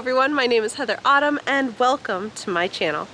everyone, my name is Heather Autumn and welcome to my channel.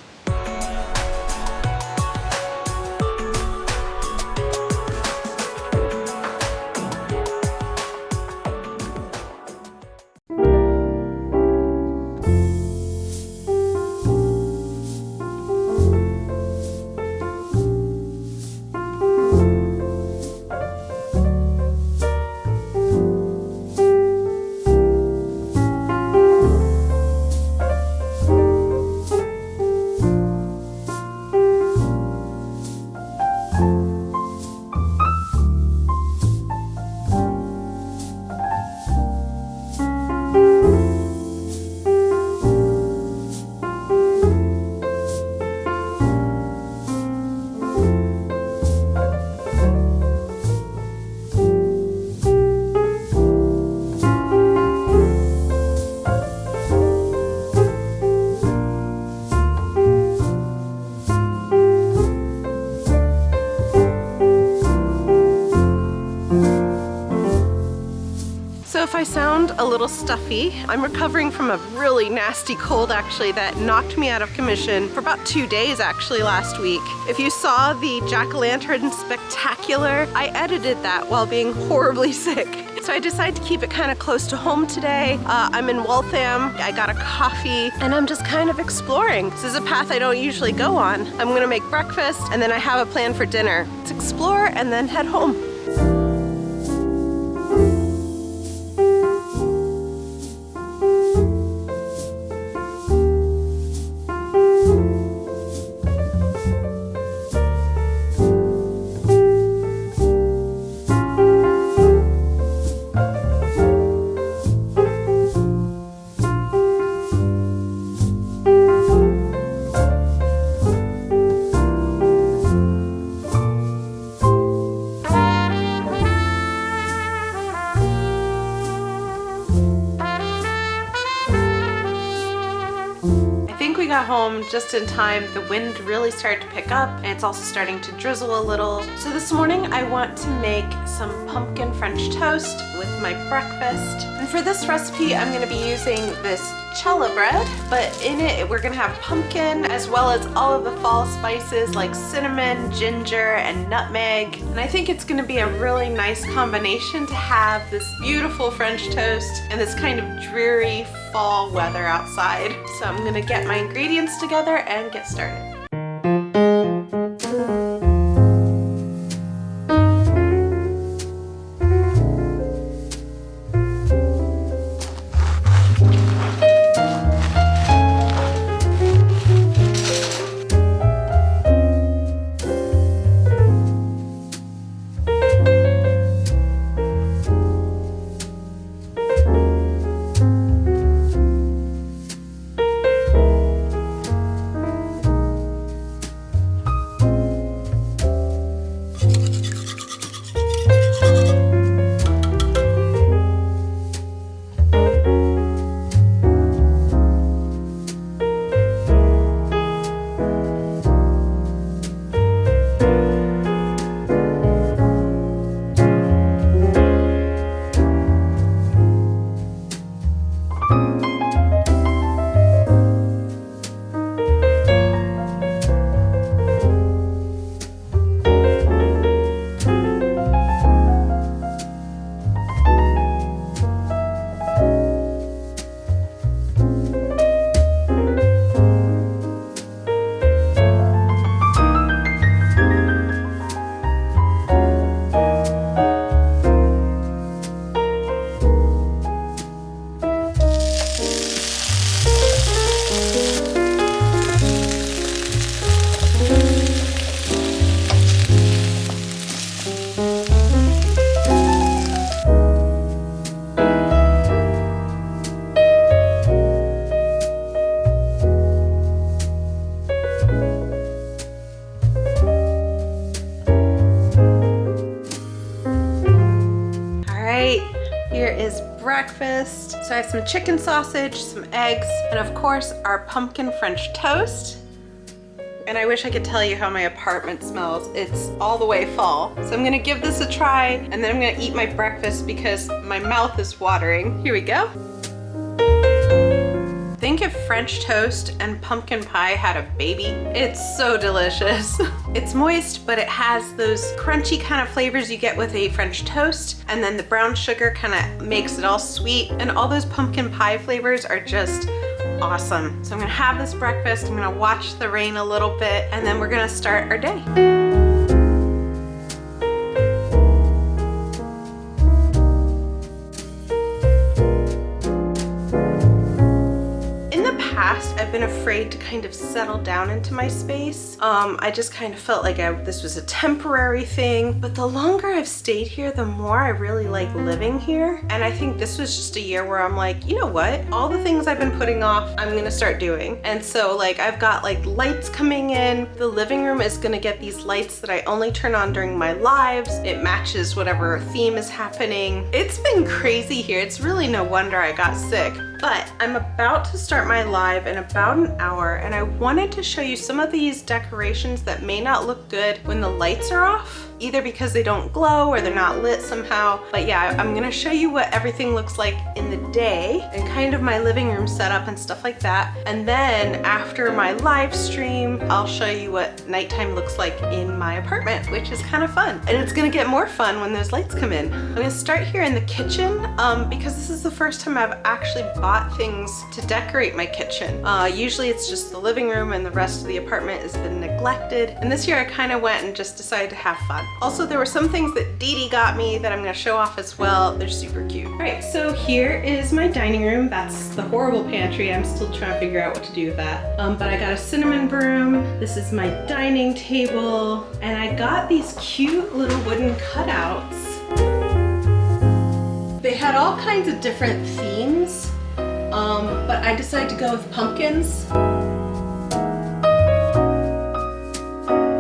If I sound a little stuffy, I'm recovering from a really nasty cold actually that knocked me out of commission for about 2 days actually last week. If you saw the jack-o'-lantern spectacular, I edited that while being horribly sick. So I decided to keep it kind of close to home today. I'm in Waltham, I got a coffee, and I'm just kind of exploring. This is a path I don't usually go on. I'm gonna make breakfast, and then I have a plan for dinner. Let's explore and then head home. We got home just in time. The wind really started to pick up and it's also starting to drizzle a little. So this morning I want to make some pumpkin French toast with my breakfast. And for this recipe I'm going to be using this challah bread, but in it we're going to have pumpkin as well as all of the fall spices like cinnamon, ginger, and nutmeg. And I think it's going to be a really nice combination to have this beautiful French toast and this kind of dreary fall weather outside. So I'm gonna get my ingredients together and get started. Here is breakfast. So I have some chicken sausage, some eggs, and of course our pumpkin French toast. And I wish I could tell you how my apartment smells. It's all the way fall. So I'm gonna give this a try and then I'm gonna eat my breakfast because my mouth is watering. Here we go. think if French toast and pumpkin pie had a baby, it's so delicious. It's moist, but it has those crunchy kind of flavors you get with a French toast, and then the brown sugar kind of makes it all sweet, and all those pumpkin pie flavors are just awesome. So I'm gonna have this breakfast, I'm gonna watch the rain a little bit, and then we're gonna start our day. I've been afraid to kind of settle down into my space. I just kind of felt like this was a temporary thing, but the longer I've stayed here, the more I really like living here. And I think this was just a year where I'm like, you know what? All the things I've been putting off, I'm gonna start doing. And so like I've got like lights coming in. The living room is gonna get these lights that I only turn on during my lives. It matches whatever theme is happening. It's been crazy here. It's really no wonder I got sick. But I'm about to start my live in about an hour, and I wanted to show you some of these decorations that may not look good when the lights are off, either because they don't glow or they're not lit somehow. But yeah, I'm gonna show you what everything looks like in the day and kind of my living room setup and stuff like that. And then after my live stream, I'll show you what nighttime looks like in my apartment, which is kind of fun. And it's gonna get more fun when those lights come in. I'm gonna start here in the kitchen because this is the first time I've actually bought things to decorate my kitchen. Usually it's just the living room and the rest of the apartment has been neglected. And this year I kind of went and just decided to have fun. Also, there were some things that Dee Dee got me that I'm gonna show off as well. They're super cute. All right, so here is my dining room. That's the horrible pantry. I'm still trying to figure out what to do with that. But I got a cinnamon broom. This is my dining table. And I got these cute little wooden cutouts. They had all kinds of different themes, but I decided to go with pumpkins.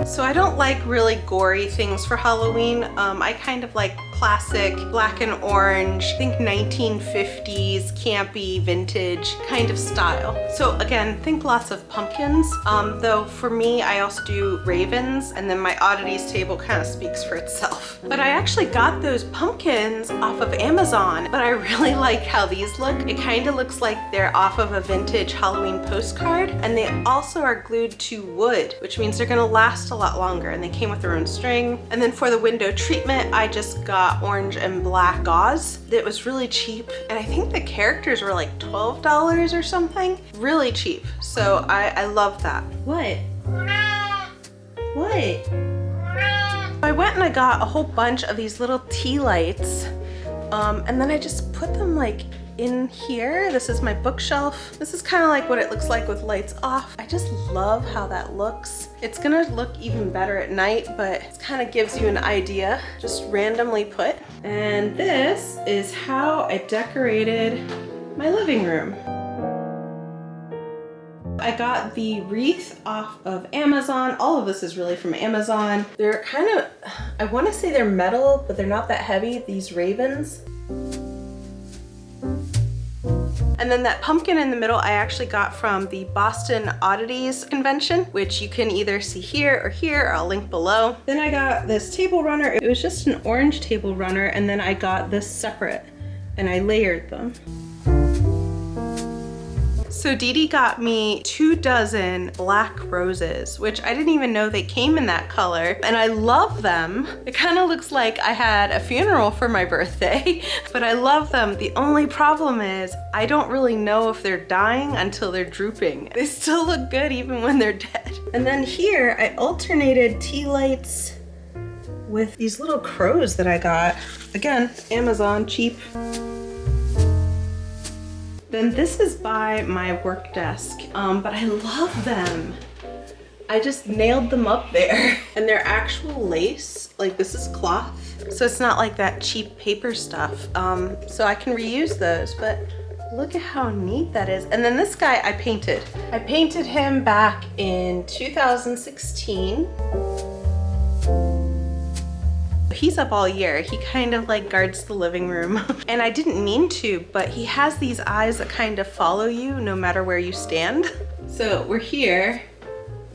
So I don't like really gory things for Halloween. I kind of like classic black and orange, I think 1950s, campy, vintage kind of style. So again, think lots of pumpkins. Though for me, I also do ravens, and then my oddities table kind of speaks for itself. But I actually got those pumpkins off of Amazon, but I really like how these look. It kind of looks like they're off of a vintage Halloween postcard, and they also are glued to wood, which means they're gonna last a lot longer, and they came with their own string. And then for the window treatment, I just got orange and black gauze that was really cheap, and I think the characters were like $12 or something. Really cheap. So I love that. What? What? I went and I got a whole bunch of these little tea lights, and then I just put them like in here. This is my bookshelf. This is kind of like what it looks like with lights off. I just love how that looks. It's gonna look even better at night, but it kind of gives you an idea, just randomly put. And this is how I decorated my living room. I got the wreath off of Amazon. All of this is really from Amazon. They're kind of, I want to say they're metal, but they're not that heavy, these ravens. And then that pumpkin in the middle I actually got from the Boston Oddities convention, which you can either see here or I'll link below. Then I got this table runner. It was just an orange table runner, and then I got this separate and I layered them. So Dee Dee got me 24 black roses, which I didn't even know they came in that color, and I love them. It kind of looks like I had a funeral for my birthday, but I love them. The only problem is I don't really know if they're dying until they're drooping. They still look good even when they're dead. And then here I alternated tea lights with these little crows that I got. Again, Amazon, cheap. Then this is by my work desk, but I love them. I just nailed them up there. And they're actual lace, like this is cloth. So it's not like that cheap paper stuff. So I can reuse those, but look at how neat that is. And then this guy I painted. I painted him back in 2016. He's up all year. He kind of like guards the living room. And I didn't mean to, but he has these eyes that kind of follow you no matter where you stand. So we're here,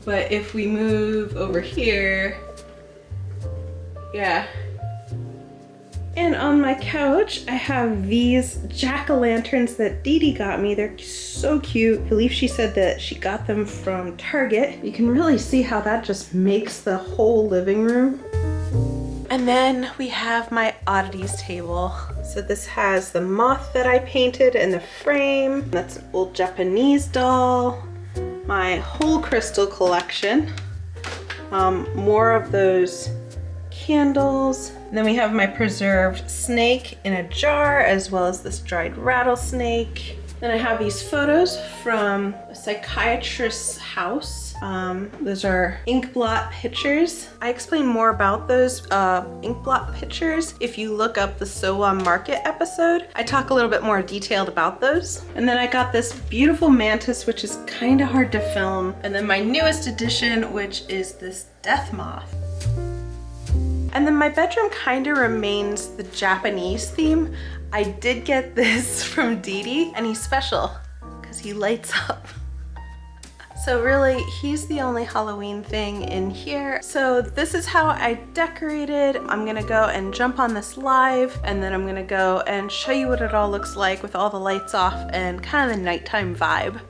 but if we move over here, yeah, And on my couch, I have these jack-o'-lanterns that Dee Dee got me. They're so cute. I believe she said that she got them from Target. You can really see how that just makes the whole living room. And then we have my oddities table. So this has the moth that I painted in the frame. That's an old Japanese doll. My whole crystal collection. More of those candles. And then we have my preserved snake in a jar, as well as this dried rattlesnake. Then I have these photos from a psychiatrist's house. Those are ink blot pictures. I explain more about those ink blot pictures if you look up the Sowa Market episode. I talk a little bit more detailed about those. And then I got this beautiful mantis, which is kind of hard to film. And then my newest addition, which is this death moth. And then my bedroom kind of remains the Japanese theme. I did get this from Dee Dee, and he's special because he lights up. So really, he's the only Halloween thing in here. So this is how I decorated. I'm gonna go and jump on this live, and then I'm gonna go and show you what it all looks like with all the lights off and kind of the nighttime vibe.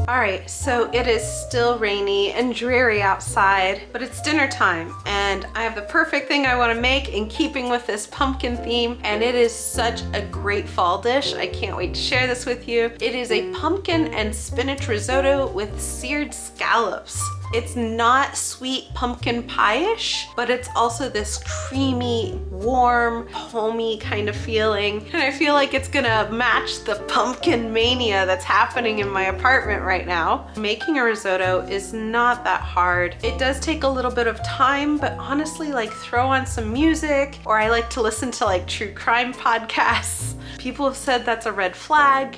All right, so it is still rainy and dreary outside, but it's dinner time, and I have the perfect thing I want to make in keeping with this pumpkin theme, and it is such a great fall dish. I can't wait to share this with you. It is a pumpkin and spinach risotto with seared scallops. It's not sweet pumpkin pie-ish, but it's also this creamy, warm, homey kind of feeling. And I feel like it's gonna match the pumpkin mania that's happening in my apartment right now. Making a risotto is not that hard. It does take a little bit of time, but honestly, like throw on some music, or I like to listen to like true crime podcasts. People have said that's a red flag.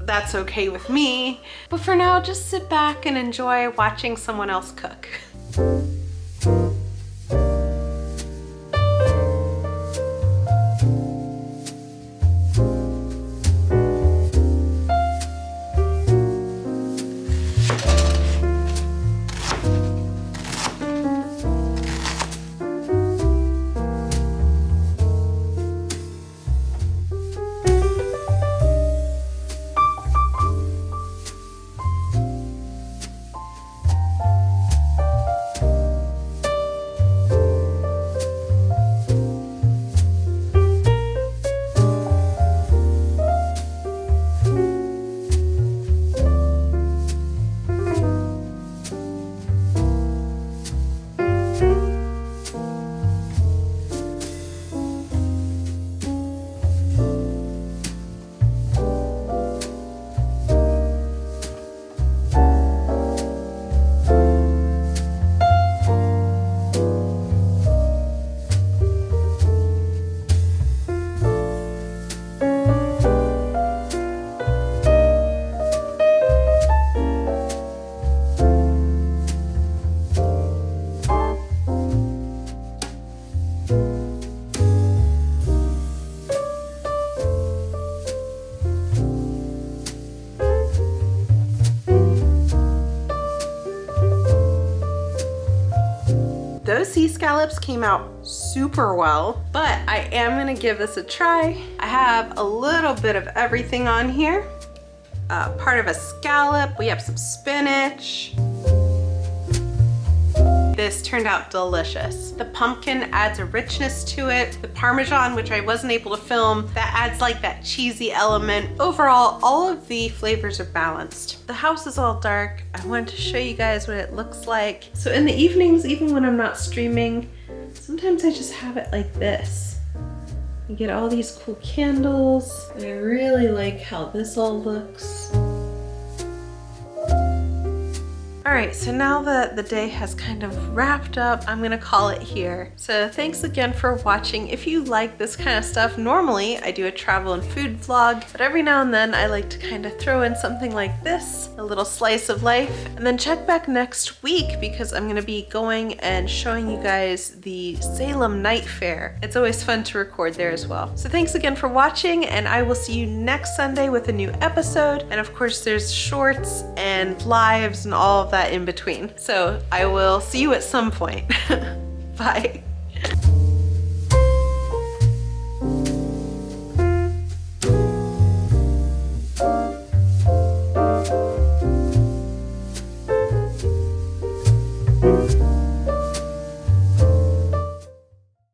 That's okay with me. But for now, just sit back and enjoy watching someone else cook. Those sea scallops came out super well, but I am gonna give this a try. I have a little bit of everything on here. Part of a scallop, we have some spinach. This turned out delicious. The pumpkin adds a richness to it. The Parmesan, which I wasn't able to film, that adds like that cheesy element. Overall, all of the flavors are balanced. The house is all dark. I wanted to show you guys what it looks like. So in the evenings, even when I'm not streaming, sometimes I just have it like this. You get all these cool candles. And I really like how this all looks. All right, so now that the day has kind of wrapped up, I'm gonna call it here. So thanks again for watching. If you like this kind of stuff, normally I do a travel and food vlog, but every now and then I like to kind of throw in something like this, a little slice of life, and then check back next week because I'm gonna be going and showing you guys the Salem Night Fair. It's always fun to record there as well. So thanks again for watching, and I will see you next Sunday with a new episode. And of course there's shorts and lives and all of that in between. So I will see you at some point. Bye.